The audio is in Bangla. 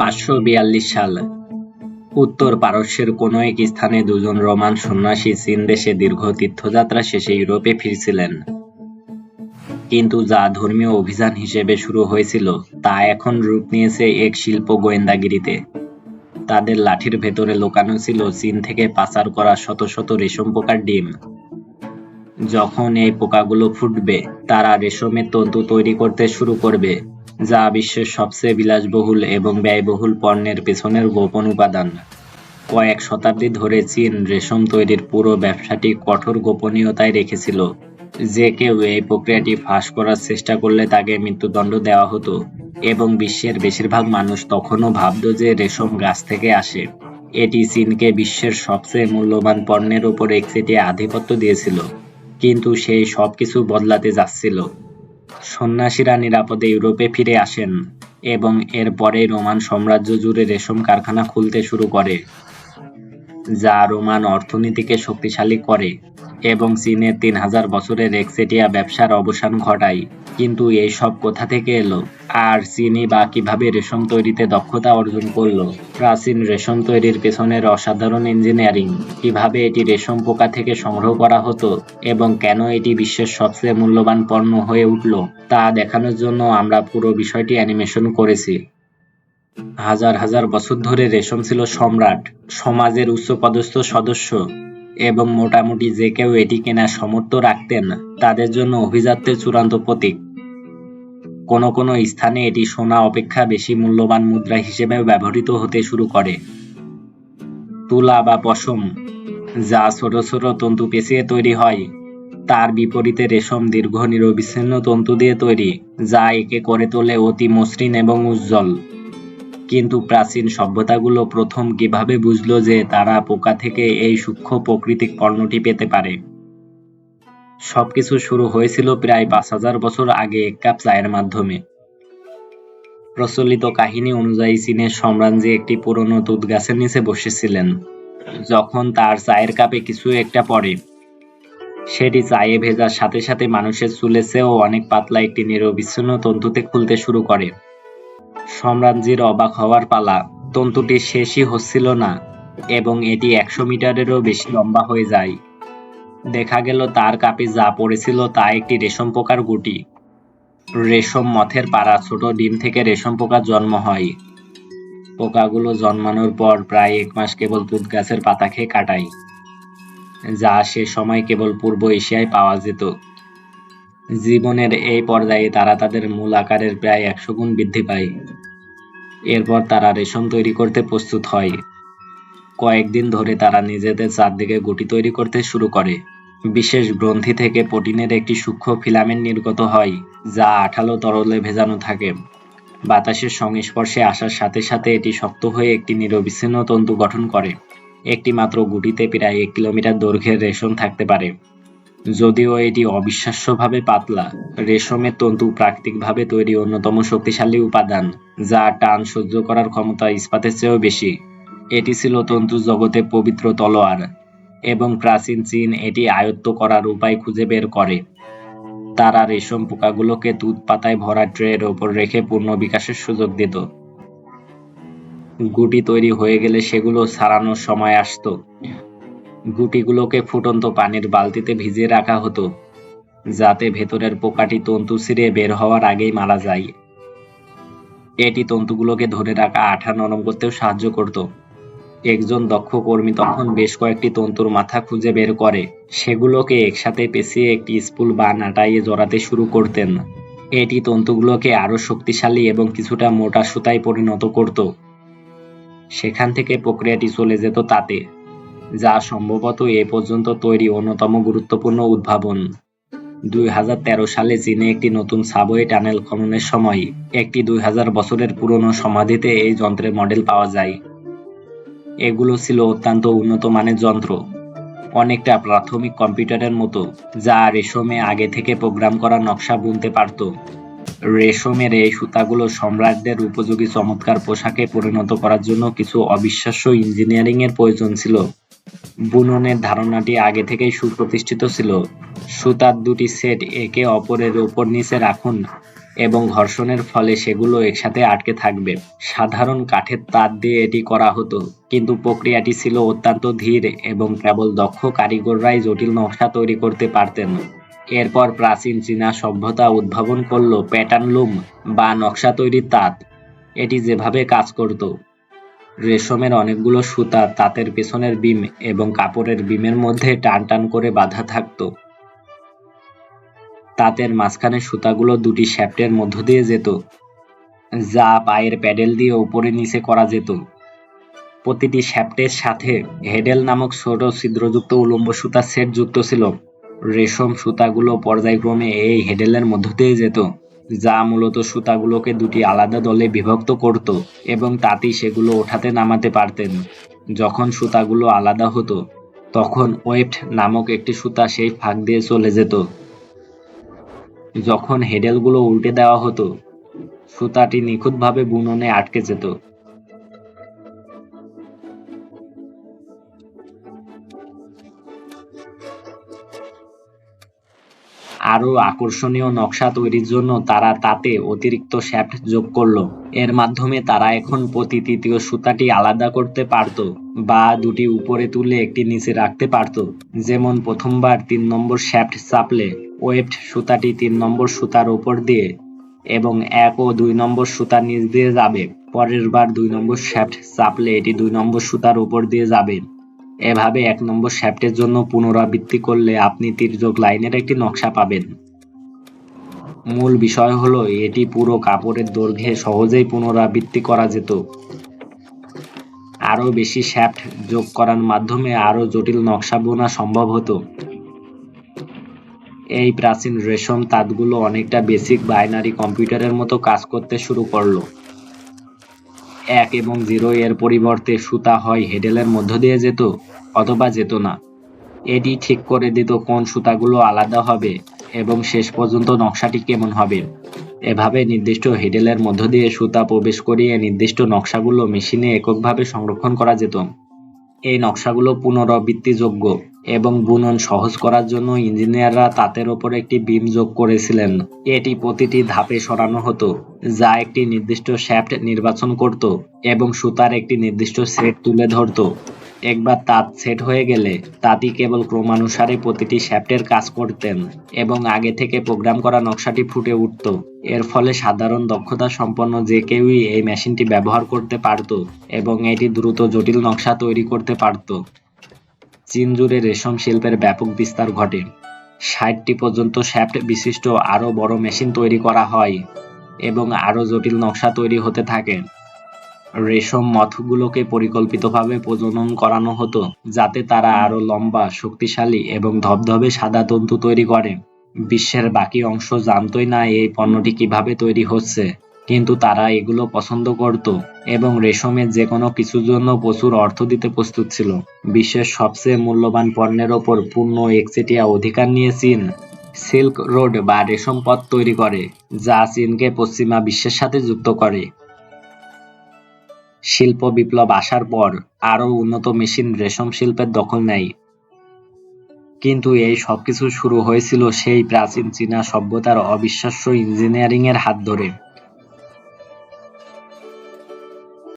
542 সাল। উত্তর পারস্যের কোনো এক স্থানে দুজন রোমান সন্ন্যাসী চীন দেশে দীর্ঘ তীর্থযাত্রা শেষে ইউরোপে ফিরছিলেন। কিন্তু যা ধর্মীয় অভিযান হিসেবে শুরু হয়েছিল তা এখন রূপ নিয়েছে এক শিল্প গোয়েন্দাগিরিতে। তাদের লাঠির ভেতরে লুকানো ছিল চীন থেকে পাচার করা শত শত রেশম পোকার ডিম। যখন এই পোকাগুলো ফুটবে, তারা রেশমের তন্তু তৈরি করতে শুরু করবে, যা বিশ্বের সবচেয়ে বিলাসবহুল এবং ব্যয়বহুল পণ্যের পেছনের গোপন উপাদান। কয়েক শতাব্দী ধরে চীন রেশম তৈরির পুরো ব্যবসাটি কঠোর গোপনীয়তায় রেখেছিল। যে কেউ এই প্রক্রিয়াটি ফাঁস করার চেষ্টা করলে তাকে মৃত্যুদণ্ড দেওয়া হতো, এবং বিশ্বের বেশিরভাগ মানুষ তখনও ভাবত যে রেশম গাছ থেকে আসে। এটি চীনকে বিশ্বের সবচেয়ে মূল্যবান পণ্যের উপর একচেটিয়া আধিপত্য দিয়েছিল, কিন্তু সেই সবকিছু বদলাতে যাচ্ছিল। সন্ন্যাসীরা নিরাপদে ইউরোপে ফিরে আসেন, এবং এরপরেই রোমান সাম্রাজ্য জুড়ে রেশম কারখানা খুলতে শুরু করে, যা রোমান অর্থনীতিকে শক্তিশালী করে এবং চীনের 3000 বছরের একচেটিয়া ব্যবসার অবসান ঘটায়। কিন্তু এই সব কোথা থেকে এলো, আর চীনই বা কিভাবে রেশম তৈরিতে দক্ষতা অর্জন করলো? প্রাচীন রেশম তৈরির পেছনের অসাধারণ ইঞ্জিনিয়ারিং, কিভাবে এটি রেশম পোকা থেকে সংগ্রহ করা হতো, এবং কেন এটি বিশ্বের সবচেয়ে মূল্যবান পণ্য হয়ে উঠল, তা দেখানোর জন্য আমরা পুরো বিষয়টি অ্যানিমেশন করেছি। হাজার হাজার বছর ধরে রেশম ছিল সম্রাট, সমাজের উচ্চপদস্থ সদস্য, এবং মোটামুটি যে কেউ এটি কেনার সামর্থ্য রাখতেন তাদের জন্য অভিজাত্যের চূড়ান্ত প্রতীক। কোনো কোনো স্থানে এটি সোনা অপেক্ষা বেশি মূল্যবান মুদ্রা হিসেবে ব্যবহৃত হতে শুরু করে। তুলা বা পশম, যা ছোট ছোট তন্তু পেঁচিয়ে তৈরি হয়, তার বিপরীতে রেশম দীর্ঘ নিরবিচ্ছিন্ন তন্তু দিয়ে তৈরি, যা একে করে তোলে অতি মসৃণ এবং উজ্জ্বল। কিন্তু প্রাচীন সভ্যতাগুলো প্রথম কিভাবে বুঝলো যে তারা পোকা থেকে এই সূক্ষ্ম প্রাকৃতিক পণ্যটি পেতে পারে? সবকিছু শুরু হয়েছিল প্রায় 5000 বছর আগে এক কাপ চায়ের মাধ্যমে। প্রচলিত কাহিনী অনুযায়ী চীনের সম্রাজ্ঞী একটি পুরনো তুঁত গাছের নিচে বসেছিলেন। যখন তার চায়ের কাপে কিছু একটা পড়ে, সেটি চায়ে ভেজার সাথে সাথে মানুষের চুলের চেয়েও অনেক পাতলা একটি নিরবিচ্ছিন্ন তন্তুতে খুলতে শুরু করে। সম্রাজ্ঞীর অবাক হওয়ার পালা। তন্তুটি শেষই হচ্ছিল না, এবং এটি 100 মিটারেরও বেশি লম্বা হয়ে যায়। দেখা গেল তার কাপে যা পড়েছিল তা একটি রেশম পোকার গুটি। রেশম মথের পাড়া ছোট ডিম থেকে রেশম পোকার জন্ম হয়। পোকাগুলো জন্মানোর পর প্রায় 1 মাস কেবল তুঁত গাছের পাতা খেয়ে কাটায়, যা সে সময় কেবল পূর্ব এশিয়ায় পাওয়া যেত। জীবনের এই পর্যায়ে তারা তাদের মূল আকারের প্রায় 100 গুণ বৃদ্ধি পায়। এরপর তারা রেশম তৈরি করতে প্রস্তুত হয়। কয়েকদিন ধরে তারা নিজেদের চারদিকে গুটি তৈরি করতে শুরু করে। বিশেষ গ্রন্থি থেকে প্রোটিনের একটি সূক্ষ্ম ফিলামেন্ট নির্গত হয়, যা আঠালো তরলে ভেজানো থাকে। বাতাসের সংস্পর্শে আসার সাথে সাথে এটি শক্ত হয়ে একটি নিরবিচ্ছিন্ন তন্তু গঠন করে। একটি মাত্র গুটিতে প্রায় 1 কিলোমিটার দৈর্ঘ্যের রেশম থাকতে পারে। যদিও এটি অবিশ্বাস্যভাবে পাতলা, রেশমের তন্তু প্রাকৃতিকভাবে তৈরি অন্যতম শক্তিশালী উপাদান, যা টান সহ্য করার ক্ষমতা ইস্পাতের চেয়েও বেশি। এটি ছিল তন্তু জগতে পবিত্র তলোয়ার, এবং প্রাচীন চীন এটি আয়ত্ত করার উপায় খুঁজে বের করে। তারা রেশম পোকাগুলোকে তুঁত পাতায় ভরা ট্রের ওপর রেখে পূর্ণ বিকাশের সুযোগ দিত। গুটি তৈরি হয়ে গেলে সেগুলো ছাড়ানোর সময় আসতো। গুটিগুলোকে ফুটন্ত পানির বালতিতে ভিজিয়ে রাখা হতো, যাতে ভেতরের পোকাটি তন্তু ছিঁড়ে বের হওয়ার আগেই মারা যায়। এটি তন্তুগুলোকে ধরে রাখা আঠা নরম করতেও সাহায্য করত। একজন দক্ষ কর্মী তখন বেশ কয়েকটি তন্তুর মাথা খুঁজে বের করে সেগুলোকে একসাথে পেঁচিয়ে একটি স্পুল বা নাটাইয়ে জড়াতে শুরু করতেন। এটি তন্তুগুলোকে আরো শক্তিশালী এবং কিছুটা মোটা সুতায় পরিণত করত। সেখান থেকে প্রক্রিয়াটি চলে যেত তাতে, যা সম্ভবত এ পর্যন্ত তৈরি অন্যতম গুরুত্বপূর্ণ উদ্ভাবন। 2013 সালে চীনে একটি নতুন সাবওয়ে টানেল খননের সময় একটি 2000 বছরের পুরনো সমাধিতে এই যন্ত্রের মডেল পাওয়া যায়। এগুলো ছিল অত্যন্ত উন্নত মানের যন্ত্র, অনেকটা প্রাথমিক কম্পিউটারের মতো, যা রেশমে আগে থেকে প্রোগ্রাম করা নকশা বুনতে পারত। রেশমের এই সুতাগুলো সম্রাটদের উপযোগী চমৎকার পোশাকে পরিণত করার জন্য কিছু অবিশ্বাস্য ইঞ্জিনিয়ারিং এর প্রয়োজন ছিল। বুননের ধারণাটি আগে থেকেই সুপ্রতিষ্ঠিত ছিল। সুতার দুটি সেট একে অপরের উপর নিচে রাখুন এবং ঘর্ষণের ফলে সেগুলো একসাথে আটকে থাকবে। সাধারণ কাঠের তার দিয়ে এটি করা হতো, কিন্তু প্রক্রিয়াটি ছিল অত্যন্ত ধীর এবং কেবল দক্ষ কারিগররাই জটিল নকশা তৈরি করতে পারতেন। এরপর প্রাচীন চীনা সভ্যতা উদ্ভাবন করল প্যাটার্ন লুম বা নকশা তৈরির তাঁত। এটি যেভাবে কাজ করত, রেশমের অনেকগুলো সুতা তাঁতের পেছনের বিম এবং কাপড়ের বিমের মধ্যে টান টান করে বাঁধা থাকত। তাঁতের মাঝখানে সুতাগুলো দুটি শ্যাফটের মধ্য দিয়ে যেত, যা পায়ের প্যাডেল দিয়ে উপরে নিচে করা যেত। প্রতিটি শ্যাফটের সাথে হেডেল নামক ছোট ছিদ্রযুক্ত উলম্ব সুতার সেট যুক্ত ছিল। রেশম সুতাগুলো পর্যায়ক্রমে এই হেডেলের মধ্য দিয়ে যেত, যা মূলত সুতাগুলোকে দুটি আলাদা দলে বিভক্ত করত এবং তাঁতি সেগুলো ওঠাতে নামাতে পারতেন। যখন সুতাগুলো আলাদা হতো, তখন ওয়েফট নামক একটি সুতা সেই ফাঁক দিয়ে চলে যেত। যখন হেডেলগুলো উল্টে দেওয়া হতো, সুতাটি নিখুঁতভাবে বুননে আটকে যেত। আরও আকর্ষণীয় নকশা তৈরির জন্য তারা তাতে অতিরিক্ত শ্যাফট যোগ করল। এর মাধ্যমে তারা এখন প্রতি তৃতীয় সুতাটি আলাদা করতে পারত বা দুটি উপরে তুলে একটি নিচে রাখতে পারত। যেমন প্রথমবার ৩ নম্বর শ্যাফট চাপলে ওয়েফট সুতাটি ৩ নম্বর সুতার উপর দিয়ে এবং ১ ও ২ নম্বর সুতার নিচ দিয়ে যাবে। পরের বার ২ নম্বর শ্যাফট চাপলে এটি ২ নম্বর সুতার উপর দিয়ে যাবে। এভাবে ১ নম্বর শ্যাফটের জন্য পুনরাবৃত্তি করলে আপনি তির্যক লাইনের একটি নকশা পাবেন। মূল বিষয় হলো এটি পুরো কাপড়ের দৈর্ঘ্যে সহজেই পুনরাবৃত্তি করা যেত। আরও বেশি শ্যাফট যোগ করার মাধ্যমে আরও জটিল নকশা বোনা সম্ভব হতো। এই প্রাচীন রেশম তাঁতগুলো অনেকটা বেসিক বাইনারি কম্পিউটারের মতো কাজ করতে শুরু করলো। ১ এবং ০ এর পরিবর্তে সুতা হয় হেডেলের মধ্য দিয়ে যেত অথবা যেত না। এটি ঠিক করে দিত কোন সুতাগুলো আলাদা হবে এবং শেষ পর্যন্ত নকশাটি কেমন হবে। এভাবে নির্দিষ্ট হেডেলের মধ্য দিয়ে সুতা প্রবেশ করিয়ে নির্দিষ্ট নকশাগুলো মেশিনে এককভাবে সংরক্ষণ করা যেত। এই নকশাগুলো পুনরাবৃত্তিযোগ্য এবং বুনন সহজ করার জন্য ইঞ্জিনিয়াররা তাঁতের ওপর একটি বিম যোগ করেছিলেন। এটি প্রতিটি ধাপে সরানো হতো, যা একটি নির্দিষ্ট শ্যাফট নির্বাচন করত এবং সুতার একটি নির্দিষ্ট সেট তুলে ধরত। একবার তাঁত সেট হয়ে গেলে তাঁতি কেবল ক্রমানুসারে প্রতিটি শ্যাফটের কাজ করতেন এবং আগে থেকে প্রোগ্রাম করা নকশাটি ফুটে উঠত। এর ফলে সাধারণ দক্ষতা সম্পন্ন যে কেউই এই মেশিনটি ব্যবহার করতে পারত এবং এটি দ্রুত জটিল নকশা তৈরি করতে পারত। চীন জুড়ে রেশম শিল্পের ব্যাপক বিস্তার ঘটে। ৬০টি পর্যন্ত শ্যাফট বিশিষ্ট আরও বড় মেশিন তৈরি করা হয় এবং আরও জটিল নকশা তৈরি হতে থাকে। রেশম মথগুলোকে পরিকল্পিতভাবে প্রজনন করানো হতো যাতে তারা আরও লম্বা, শক্তিশালী এবং ধবধবে সাদা তন্তু তৈরি করে। বিশ্বের বাকি অংশ জানতই না এই পণ্যটি কিভাবে তৈরি হচ্ছে, কিন্তু তারা এগুলো পছন্দ করত এবং রেশমের যে কোনো কিছুর জন্য প্রচুর অর্থ দিতে প্রস্তুত ছিল। বিশ্বের সবচেয়ে মূল্যবান পণ্যের ওপর পূর্ণ একচেটিয়া অধিকার নিয়ে চীন সিল্ক রোড বা রেশম পথ তৈরি করে, যা চীনকে পশ্চিমা বিশ্বের সাথে যুক্ত করে। শিল্প বিপ্লব আসার পর আরও উন্নত মেশিন রেশম শিল্পের দখল নেয়। কিন্তু এই সবকিছু শুরু হয়েছিল সেই প্রাচীন চীনা সভ্যতার অবিশ্বাস্য ইঞ্জিনিয়ারিংয়ের হাত ধরে।